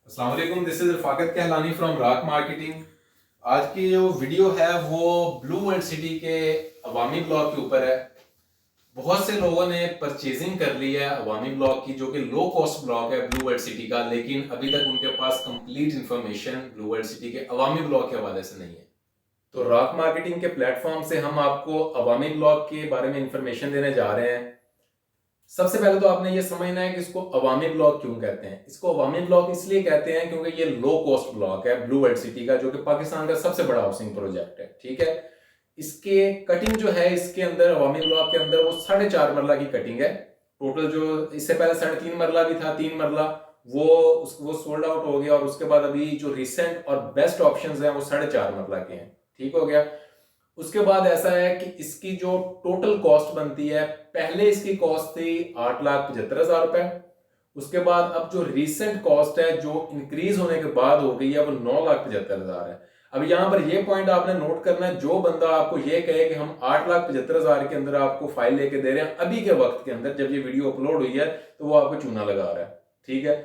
अस्सलाम वालेकुम, this is Rafaqat Kahlani from Raak marketing. आज की जो वीडियो है वो ब्लू वर्ल्ड सिटी के अवामी ब्लॉक के ऊपर है। बहुत से लोगों ने परचेजिंग कर ली है अवामी ब्लॉक की, जो कि लो कॉस्ट ब्लॉक है ब्लू वर्ल्ड सिटी का, लेकिन अभी तक उनके पास complete information blue world city के अवामी ब्लॉक के हवाले से नहीं है। तो रॉक मार्केटिंग के प्लेटफॉर्म से हम आपको अवामी ब्लॉक के बारे में इंफॉर्मेशन देने जा रहे हैं। सबसे पहले तो आपने ये समझना है कि इसको अवामी ब्लॉक क्यों कहते हैं। इसको अवामी ब्लॉक इसलिए कहते हैं क्योंकि ये लो कॉस्ट ब्लॉक है ब्लू वर्ल्ड सिटी का, जो कि पाकिस्तान का सबसे बड़ा हाउसिंग प्रोजेक्ट है। ठीक है, इसके कटिंग जो है इसके अंदर अवामी ब्लॉक के अंदर वो 4.5 मरला की कटिंग है। टोटल जो इससे पहले 3.5 मरला भी था, 3 मरला वो सोल्ड आउट हो गया, और उसके बाद अभी जो रिसेंट और बेस्ट ऑप्शंस हैं वो 4.5 मरला के हैं। ठीक हो गया। उसके बाद ऐसा है कि इसकी जो टोटल कॉस्ट बनती है, पहले इसकी कॉस्ट थी 8,75,000 रुपए। उसके बाद अब जो रीसेंट कॉस्ट है जो इंक्रीज होने के बाद हो गई है वो 9,75,000 है। अब यहां पर ये पॉइंट आपने नोट करना है, जो बंदा आपको ये कहे कि हम 8,75,000 के अंदर आपको फाइल लेके दे रहे हैं अभी के वक्त के अंदर, जब ये वीडियो अपलोड हुई है, तो वो आपको चूना लगा रहा है। ठीक है,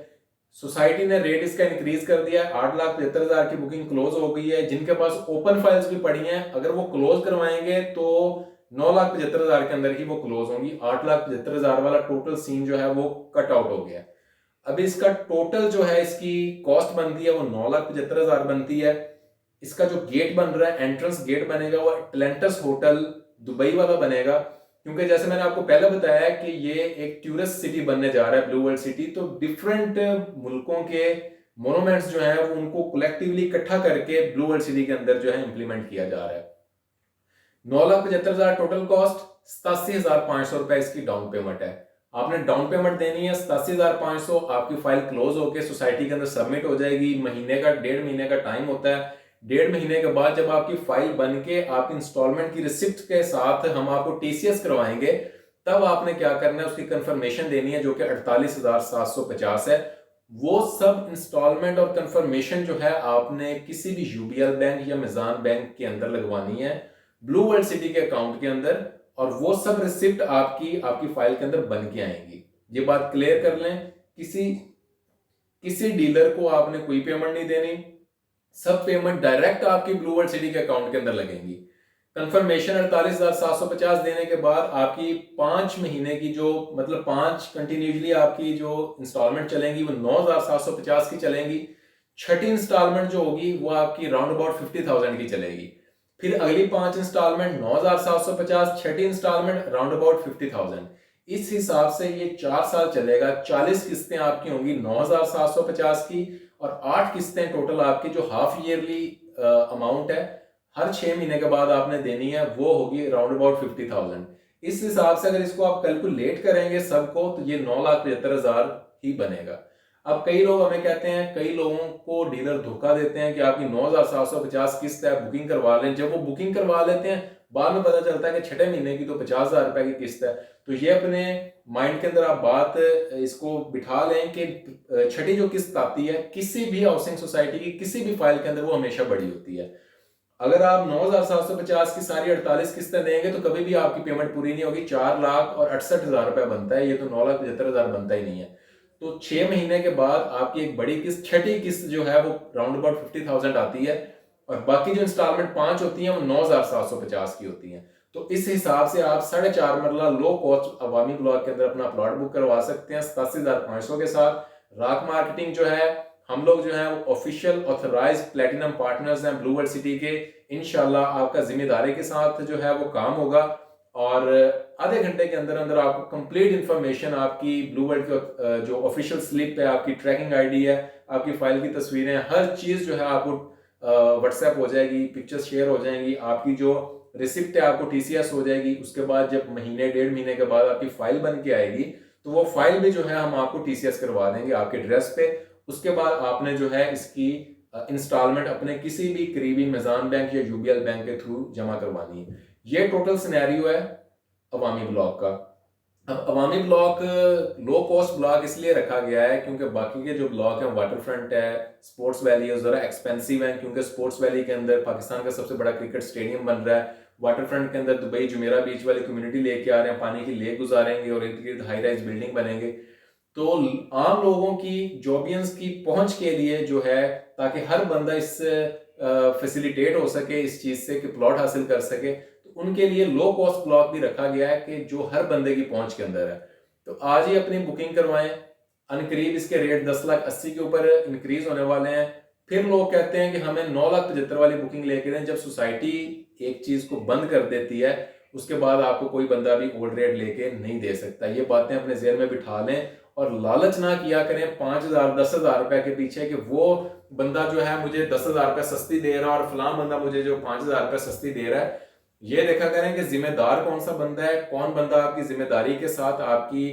सोसाइटी ने रेट इसका इंक्रीज कर दिया है। 8,75,000 की बुकिंग क्लोज हो गई है। जिनके पास ओपन फाइल्स भी पड़ी हैं, अगर वो क्लोज करवाएंगे तो 9,75,000 के अंदर ही वो क्लोज होंगी। 8,75,000 वाला टोटल सीन जो है वो कट आउट हो गया। अभी इसका टोटल जो है इसकी कॉस्ट बनती है वो 9,75,000 बनती है। इसका जो गेट बन रहा है, एंट्रेंस गेट बनेगा, वो एटलांटिस होटल दुबई वाला बनेगा, क्योंकि जैसे मैंने आपको पहले बताया कि ये एक टूरिस्ट सिटी बनने जा रहा है ब्लू वर्ल्ड सिटी। तो डिफरेंट मुल्कों के मोनूमेंट्स जो है वो उनको कलेक्टिवली इकट्ठा करके ब्लू वर्ल्ड सिटी के अंदर जो है इंप्लीमेंट किया जा रहा है। 9,75,000 टोटल कॉस्ट, 87,500 रुपए इसकी डाउन पेमेंट है। आपने डाउन पेमेंट देनी है 87,500। आपकी फाइल क्लोज होकर सोसाइटी के अंदर सबमिट हो जाएगी। महीने का 1.5 महीने का टाइम होता है। 1.5 महीने के बाद जब आपकी फाइल बन के आपकी इंस्टॉलमेंट की रिसिप्ट के साथ हम आपको टीसीएस करवाएंगे, तब आपने क्या करना है, उसकी कंफर्मेशन देनी है, जो कि 48,750 है। वो सब इंस्टॉलमेंट और कंफर्मेशन जो है आपने किसी भी यूबीएल बैंक या मिजान बैंक के अंदर लगवानी है ब्लू वर्ल्ड सिटी के अकाउंट के अंदर, और वो सब रिसिप्ट आपकी आपकी फाइल के अंदर बन के आएंगी। ये बात क्लियर कर लें, किसी किसी डीलर को आपने कोई पेमेंट नहीं देनी। सब पेमेंट डायरेक्ट आपकी ब्लू वर्ल्ड सिटी के अकाउंट के अंदर लगेंगी। कंफर्मेशन 48,750 देने के बाद आपकी 5 महीने की जो मतलब 5 कंटिन्यूसली आपकी जो इंस्टॉलमेंट चलेंगी वो 9,750 की चलेंगी। छठी इंस्टॉलमेंट जो होगी वो आपकी राउंड अबाउट 50,000 की चलेगी। फिर अगली 5 instalment 9,750, Chhathi instalment round about 50,000। इस हिसाब से ये 4 साल चलेगा। 40 किस्तें आपकी होंगी 9,750 की, और 8 किस्तें टोटल आपकी जो हाफ ईयरली अमाउंट है हर 6 महीने के बाद आपने देनी है, वो होगी राउंड अबाउट 50,000। इस हिसाब से अगर इसको आप कैलकुलेट करेंगे सबको, तो ये 9,75,000 ही बनेगा। अब कई लोग हमें कहते हैं, कई लोगों को डीलर धोखा देते हैं कि आपकी 9,750 किस्त है, बुकिंग करवा लें। जब वो बुकिंग करवा लेते हैं, बाद में पता चलता है कि 6 महीने की तो 50,000 रुपए की किस्त है। तो ये अपने माइंड के अंदर आप बात इसको बिठा लें कि छठी जो किस्त आती है किसी भी हाउसिंग सोसाइटी की किसी भी फाइल के अंदर, वो हमेशा बड़ी होती है। अगर आप 9,750 की सारी 48 किस्तें देंगे तो कभी भी आपकी पेमेंट पूरी नहीं होगी। 4,68,000 रुपए बनता है, ये तो 9,75,000 बनता ही नहीं है। तो 6 महीने के बाद आपकी एक बड़ी किस्त, छठी किस्त जो है वो राउंड अबाउट 50,000 आती है, और बाकी जो इंस्टॉलमेंट 5 होती हैं वो 9,750 की होती हैं। तो इस हिसाब से आप 4.5 मरला लो कॉस्ट अवामी ब्लॉक के अंदर अपना प्लॉट बुक करवा सकते हैं 87,500 के साथ। राक मार्केटिंग जो है, हम लोग जो है वो ऑफिशियल ऑथराइज प्लेटिनम पार्टनर्स हैं ब्लू वर्ल्ड सिटी के। इंशाल्लाह आपका जिम्मेदारी के साथ जो है वो काम होगा, और आधे घंटे के अंदर अंदर आपको कंप्लीट इंफॉर्मेशन, आपकी ब्लू वर्ल्ड के जो ऑफिशियल स्लिप है, आपकी ट्रैकिंग आईडी है, आपकी फाइल की तस्वीरें, हर चीज जो है आपको व्हाट्सएप हो जाएगी, पिक्चर्स शेयर हो जाएंगी, आपकी जो रिसिप्ट है आपको टीसीएस हो जाएगी। उसके बाद जब महीने 1.5 महीने के बाद आपकी फाइल बन के आएगी, तो वो फाइल भी जो है हम आपको टीसीएस करवा देंगे आपके एड्रेस पे। उसके बाद आपने जो है इसकी इंस्टॉलमेंट अपने किसी भी करीबी मिजान बैंक या यूबीएल बैंक के थ्रू जमा करवानी है। ये टोटल सिनेरियो है अवामी ब्लॉक का। अब अवामी ब्लॉक लो कॉस्ट ब्लॉक इसलिए रखा गया है क्योंकि बाकी के जो ब्लॉक हैं, वाटर फ्रंट है, स्पोर्ट्स वैली है, ज़रा एक्सपेंसिव है, क्योंकि स्पोर्ट्स वैली के अंदर पाकिस्तान का सबसे बड़ा क्रिकेट स्टेडियम बन रहा है। वाटर फ्रंट के अंदर दुबई जुमेरा बीच वाली कम्युनिटी लेके आ रहे हैं, पानी की लेक गुजारेंगे और इर्द गिर्द हाई राइज बिल्डिंग बनेंगे। तो आम लोगों की, जॉबियंस की पहुंच के लिए जो है, ताकि हर बंदा इस फैसिलिटेट हो सके इस चीज से कि प्लॉट हासिल कर सके, तो उनके लिए लो कॉस्ट ब्लॉक भी रखा गया है कि जो हर बंदे की पहुंच के अंदर है। तो आज ही अपनी बुकिंग करवाएं। अनकरीब इसके रेट 10,80,000 के ऊपर इंक्रीज होने वाले हैं। फिर लोग कहते हैं कि हमें 9,75,000 वाली बुकिंग लेके दें। जब सोसाइटी एक चीज को बंद कर देती है, उसके बाद आपको कोई बंदा भी ओल्ड रेट लेके नहीं दे सकता। ये बातें अपने जेहन में बिठा लें और लालच ना किया करें 5,000 10,000 रुपए के पीछे कि वो बंदा जो है मुझे 10,000 रुपए सस्ती दे रहा है और फलां बंदा मुझे जो 5,000 रुपए सस्ती दे रहा है। ये देखा करें कि जिम्मेदार कौन सा बंदा है, कौन बंदा आपकी जिम्मेदारी के साथ आपकी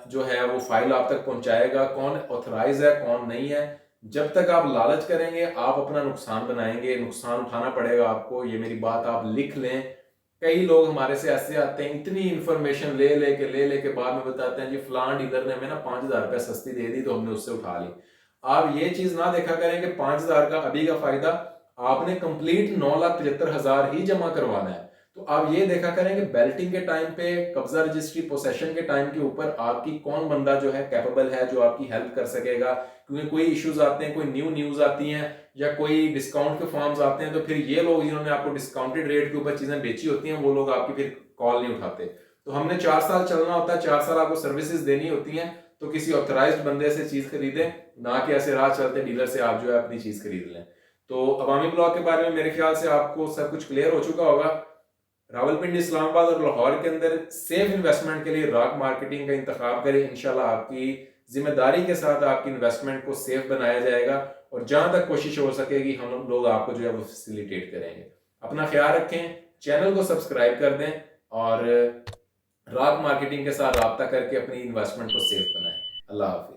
जो है वो फाइल आप तक पहुंचाएगा, कौन ऑथराइज है कौन नहीं है। जब तक आप लालच करेंगे आप अपना नुकसान बनाएंगे, नुकसान उठाना पड़ेगा आपको। ये मेरी बात आप लिख लें। कई लोग हमारे से ऐसे आते हैं, इतनी इंफॉर्मेशन ले लेके बाद में बताते हैं जी फलान डीलर ने हमें ना 5,000 रुपए सस्ती दे दी तो हमने उससे उठा ली। आप ये चीज ना देखा करें कि 5,000 का अभी का फायदा आपने कंप्लीट 9,75,000 ही जमा करवाना है। तो आप ये देखा करें कि बेल्टिंग के टाइम पे, कब्जा रजिस्ट्री पोसेशन के टाइम के ऊपर आपकी कौन बंदा जो है कैपेबल है, जो आपकी हेल्प कर सकेगा। क्योंकि कोई इश्यूज आते हैं, कोई न्यू न्यूज आती हैं या कोई डिस्काउंट के फॉर्म्स आते हैं, तो फिर ये लोग जिन्होंने आपको डिस्काउंटेड रेट के ऊपर चीजें बेची होती हैं वो लोग आपकी फिर कॉल नहीं उठाते। तो हमने 4 साल चलना होता है, 4 साल आपको सर्विसेज देनी होती हैं। तो किसी ऑथराइज्ड बंदे से चीज खरीदें, ना कि ऐसे राह चलते डीलर से आप जो है अपनी चीज खरीद लें। तो अवामी ब्लॉक के बारे में मेरे ख्याल से आपको सब कुछ क्लियर हो चुका होगा। रावलपिंडी, इस्लामाबाद और लाहौर के अंदर सेफ इन्वेस्टमेंट के लिए रॉक मार्केटिंग का इंतखाब करें। इंशाल्लाह आपकी जिम्मेदारी के साथ आपकी इन्वेस्टमेंट को सेफ बनाया जाएगा और जहां तक कोशिश हो सकेगी हम लोग आपको जो है वो फैसिलिटेट करेंगे। अपना ख्याल रखें, चैनल को सब्सक्राइब कर दें और रॉक मार्केटिंग के साथ रब्ता करके अपनी इन्वेस्टमेंट को सेफ बनाएं। अल्लाह हाफिज।